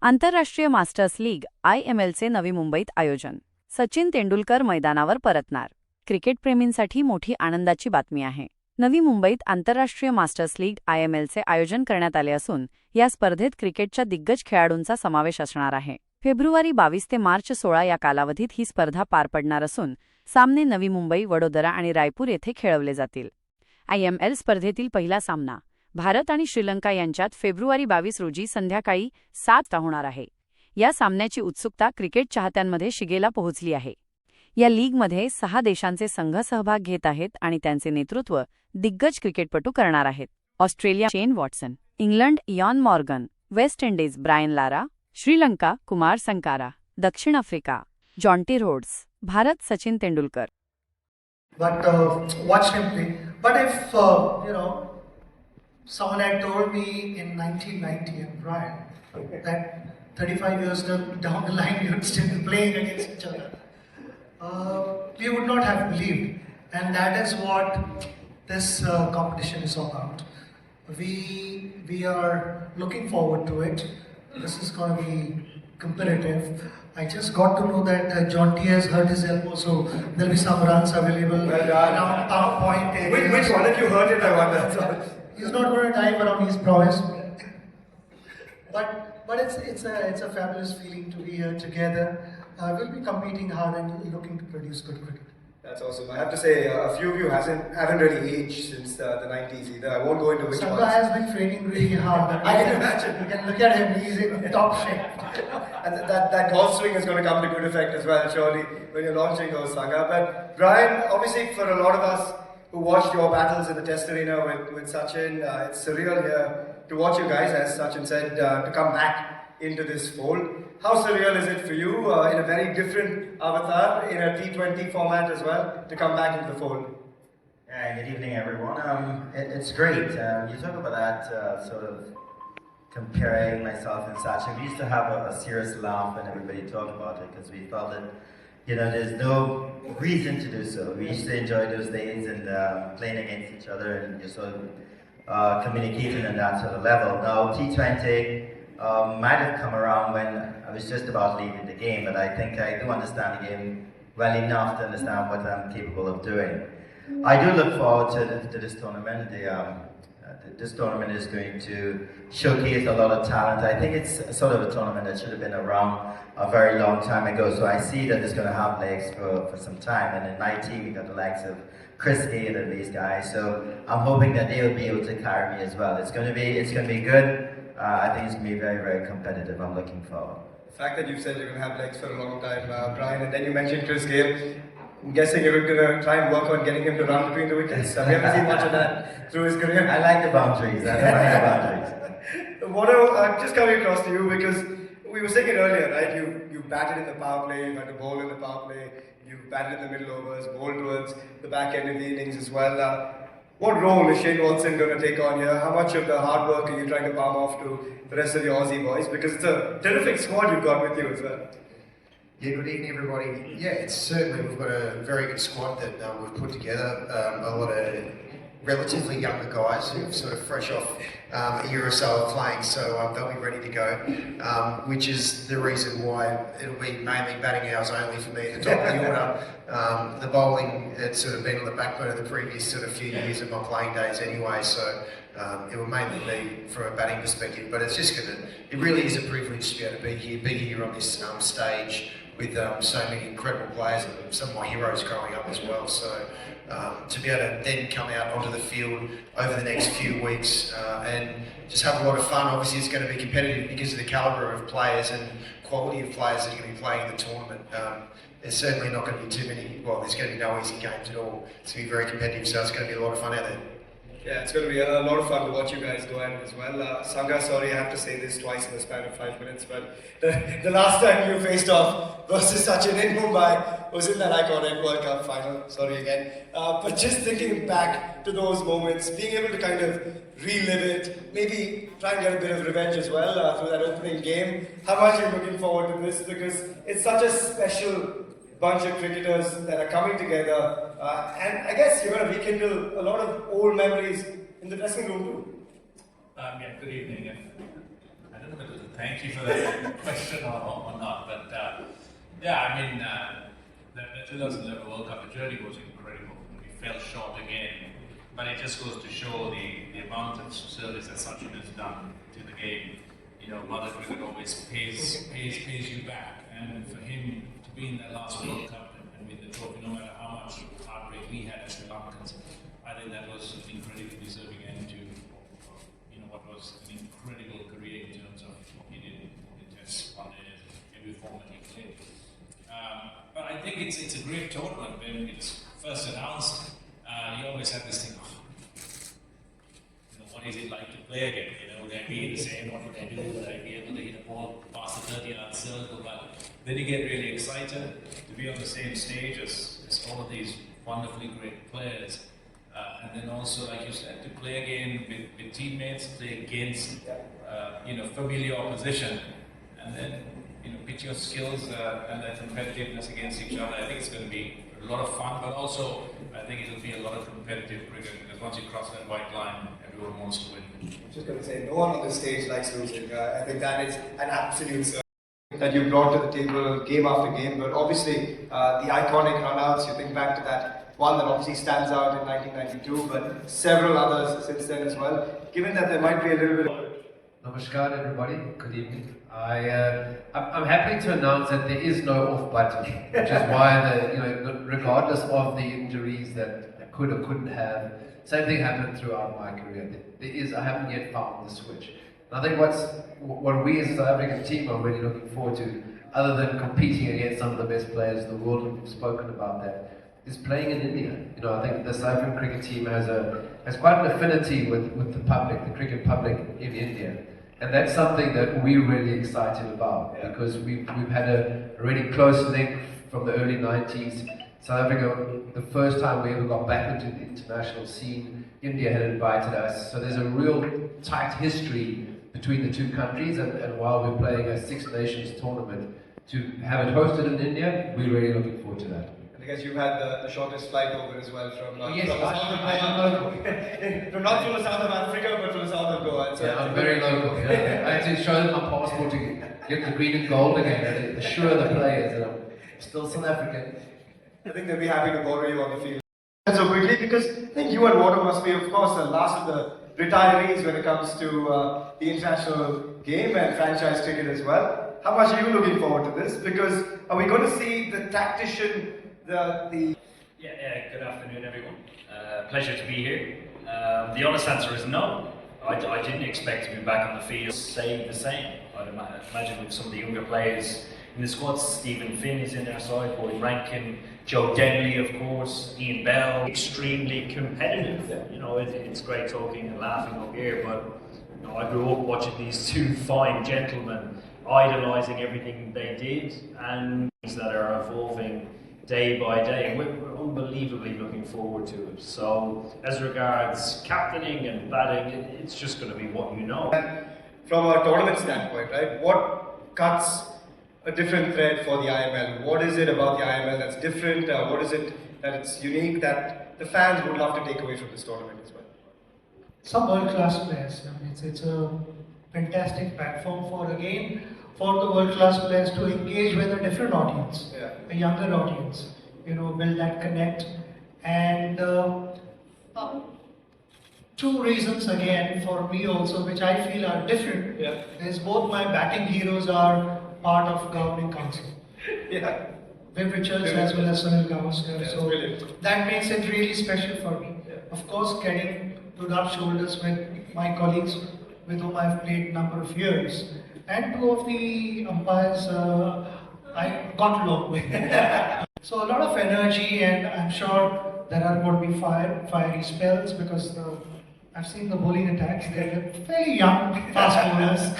आंतरराष्ट्रीय masters league IMLचे नवी मुंबईत आयोजन. सचिन तेंडुलकर मैदानावर परतणार. क्रिकेटप्रेमींसाठी मोठी आनंदाची बातमी आहे. नवी मुंबईत आंतरराष्ट्रीय मास्टर्स लीग IMLचे आयोजन करण्यात आले असून या स्पर्धेत क्रिकेटच्या दिग्गज खेळाडूंचा समावेश असणार आहे. फेब्रुवारी 22 ते मार्च 16 या कालावधीत ही स्पर्धा पार पडणार असून सामने नवी मुंबई, वडोदरा आणि रायपूर येथे खेळवले जातील. IML स्पर्धेतील पहिला सामना भारत आणि श्रीलंका यांच्यात फेब्रुवारी 22 रोजी संध्याकाळी 7 होणार आहे. या सामन्याची उत्सुकता क्रिकेट चाहत्यांमध्ये शिगेला पोहोचली आहे. या लीगमध्ये 6 देशांचे संघ सहभाग घेत आहेत आणि त्यांचे नेतृत्व दिग्गज क्रिकेटपटू करणार आहेत. Australia Shane Watson, England Eoin Morgan, West Indies Brian Lara, Sri Lanka Kumar Sangakkara, दक्षिण Africa Jonty Rhodes, Bharat Sachin Tendulkar. But watched him play. But if someone had told me in 1990 and Brian that 35 years down the line you would still be playing against each other, we would not have believed. And that is what this competition is about. We are looking forward to it. This is going to be competitive. I just got to know that John T has hurt his elbow, so there'll be some runs available around point area. Which one did you hurt it? I wonder. He's not going to dive around his prowess, but it's a fabulous feeling to be here together. We'll be competing hard and looking to produce good cricket. That's awesome. I have to say, a few of you haven't really aged since the 90s either. I won't go into which Sangha ones. has been training really hard. I can imagine. You can look at him; he's in top shape. And that golf swing is going to come to good effect as well, surely, when you're launching those, Sangha. But Brian, obviously for a lot of us who watched your battles in the Test arena with Sachin, it's surreal here to watch you guys, as Sachin said, to come back into this fold. How surreal is it for you, in a very different avatar, in a T20 format as well, to come back into the fold? Good evening, everyone. It's great. You talk about that sort of comparing myself and Sachin. We used to have a serious laugh when everybody talked about it because we felt that, there's no reason to do so. We used to enjoy those days and playing against each other and just sort of communicating on that sort of level. Now, T20 might have come around when I was just about leaving the game, but I think I do understand the game well enough to understand what I'm capable of doing. I do look forward to this tournament. This tournament is going to showcase a lot of talent. I think it's sort of a tournament that should have been around a very long time ago, so I see that it's going to have legs for some time. And in my team, we got the likes of Chris Hale and these guys, so I'm hoping that they will be able to carry me as well. It's going to be good. I think it's going to be very, very competitive. I'm looking forward. The fact that you said you're going to have legs for a long time, Brian, and then you mentioned Chris Gale. I'm guessing you're going to try and work on getting him to run between the wickets. We haven't seen much of that through his career. I like the boundaries. I don't like the boundaries. What just coming across to you, because we were saying it earlier, right? You batted in the power play, you had to bowl in the power play, you batted in the middle overs, bowled towards the back end of the innings as well. What role is Shane Watson going to take on here? How much of the hard work are you trying to palm off to the rest of the Aussie boys? Because it's a terrific squad you've got with you as well. Yeah, good evening everybody. Yeah, it's certainly, we've got a very good squad that we've put together. A lot of relatively younger guys who are sort of fresh off a year or so of playing, so they'll be ready to go, which is the reason why it'll be mainly batting hours only for me at the top of the order. The bowling, it's sort of been on the back burner the previous sort of few years of my playing days anyway, so it will mainly be from a batting perspective, but it's just it really is a privilege to be able to be here on this stage with so many incredible players and some of my heroes growing up as well. So to be able to then come out onto the field over the next few weeks and just have a lot of fun. Obviously it's going to be competitive because of the calibre of players and quality of players that are going to be playing in the tournament. There's certainly not going to be too many, there's going to be no easy games at all. It's going to be very competitive, so it's going to be a lot of fun out there. Yeah, it's going to be a lot of fun to watch you guys go at it as well. Sangha, sorry I have to say this twice in the span of 5 minutes, but the last time you faced off versus Sachin in Mumbai was in that iconic World Cup final. Sorry again. But just thinking back to those moments, being able to kind of relive it, maybe try and get a bit of revenge as well through that opening game. How much are you looking forward to this? Because it's such a special bunch of cricketers that are coming together, and I guess you're going to rekindle a lot of old memories in the dressing room too. Good evening. I don't know if it was thank you for that question or not. But yeah, I mean, the 2011 World Cup, the journey was incredible. We fell short again, but it just goes to show the amount of service that Sachin has done to the game. You know, mother cricket always pays you back, and for him to be in that last World Cup and win the trophy, no matter how much heartbreak we had as Sri Lankans, I think that was an incredibly deserving end to what was an incredible career in terms of what he did in Test, One Day, every format he played. But I think it's a great tournament. When it's first announced, you always have this thing, what is it like to play again? Will they be the same? What would they do? Would they be able to hit a ball past the 30-yard circle? But then you get really excited to be on the same stage as all of these wonderfully great players. And then also, like you said, to play again with teammates, play against familiar opposition, and then pitch your skills and that competitiveness against each other. I think it's going to be a lot of fun, but also I think it'll be a lot of competitive cricket, because once you cross that white line, everyone wants to win. I'm just going to say, no one on this stage likes losing. I think that is an absolute that you brought to the table game after game. But obviously, the iconic runouts, you think back to that one that obviously stands out in 1992, but several others since then as well. Given that there might be a little bit of... Namaskar everybody, good evening. I'm happy to announce that there is no off button, which is why regardless of the injuries that I could or couldn't have, same thing happened throughout my career. I haven't yet found the switch. And I think what we as a South African team are really looking forward to, other than competing against some of the best players in the world, and we've spoken about that, is playing in India. I think the South African cricket team has quite an affinity with the public, the cricket public in India. And that's something that we're really excited about, because we've had a really close link from the early 90s. South Africa, the first time we ever got back into the international scene, India had invited us. So there's a real tight history between the two countries, and while we're playing a Six Nations tournament, to have it hosted in India, we're really looking forward to that. I guess you've had the shortest flight over as well from Yes, from the south of Goa. Not from the south of Africa, but from the south of Goa. Yeah, I'm very local. Yeah. I had to show them my passport to get the green and gold again, and assure the players that I'm still South African. I think they'll be happy to borrow you on the field. So quickly, because I think you and Water must be, of course, the last of the retirees when it comes to the international game and franchise cricket as well. How much are you looking forward to this? Because are we going to see the tactician, Yeah, good afternoon everyone. Pleasure to be here. The honest answer is no. I didn't expect to be back on the field. Stay the same. I'd imagine with some of the younger players in the squad. Stephen Finn is in our side, Boyd Rankin, Joe Denley of course, Ian Bell. Extremely competitive. It's great talking and laughing up here, but I grew up watching these two fine gentlemen idolising everything they did, and things that are evolving day by day, and we're unbelievably looking forward to it. So, as regards captaining and batting, it's just going to be what you know. And from a tournament standpoint, right, what cuts a different thread for the IML? What is it about the IML that's different? What is it that it's unique that the fans would love to take away from this tournament as well? Some world-class players. It's a fantastic platform for the world-class players to engage with a different audience, a younger audience, build that connect. And two reasons again for me also, which I feel are different, is both my batting heroes are part of governing council. Viv Richards as well as Sunil Gavaskar. So that makes it really special for me. Of course, getting to rub shoulders with my colleagues with whom I've played a number of years. And two of the umpires I got along with. So a lot of energy, and I'm sure there are going to be fiery spells, because I've seen the bowling attacks. They're fairly young, fast bowlers.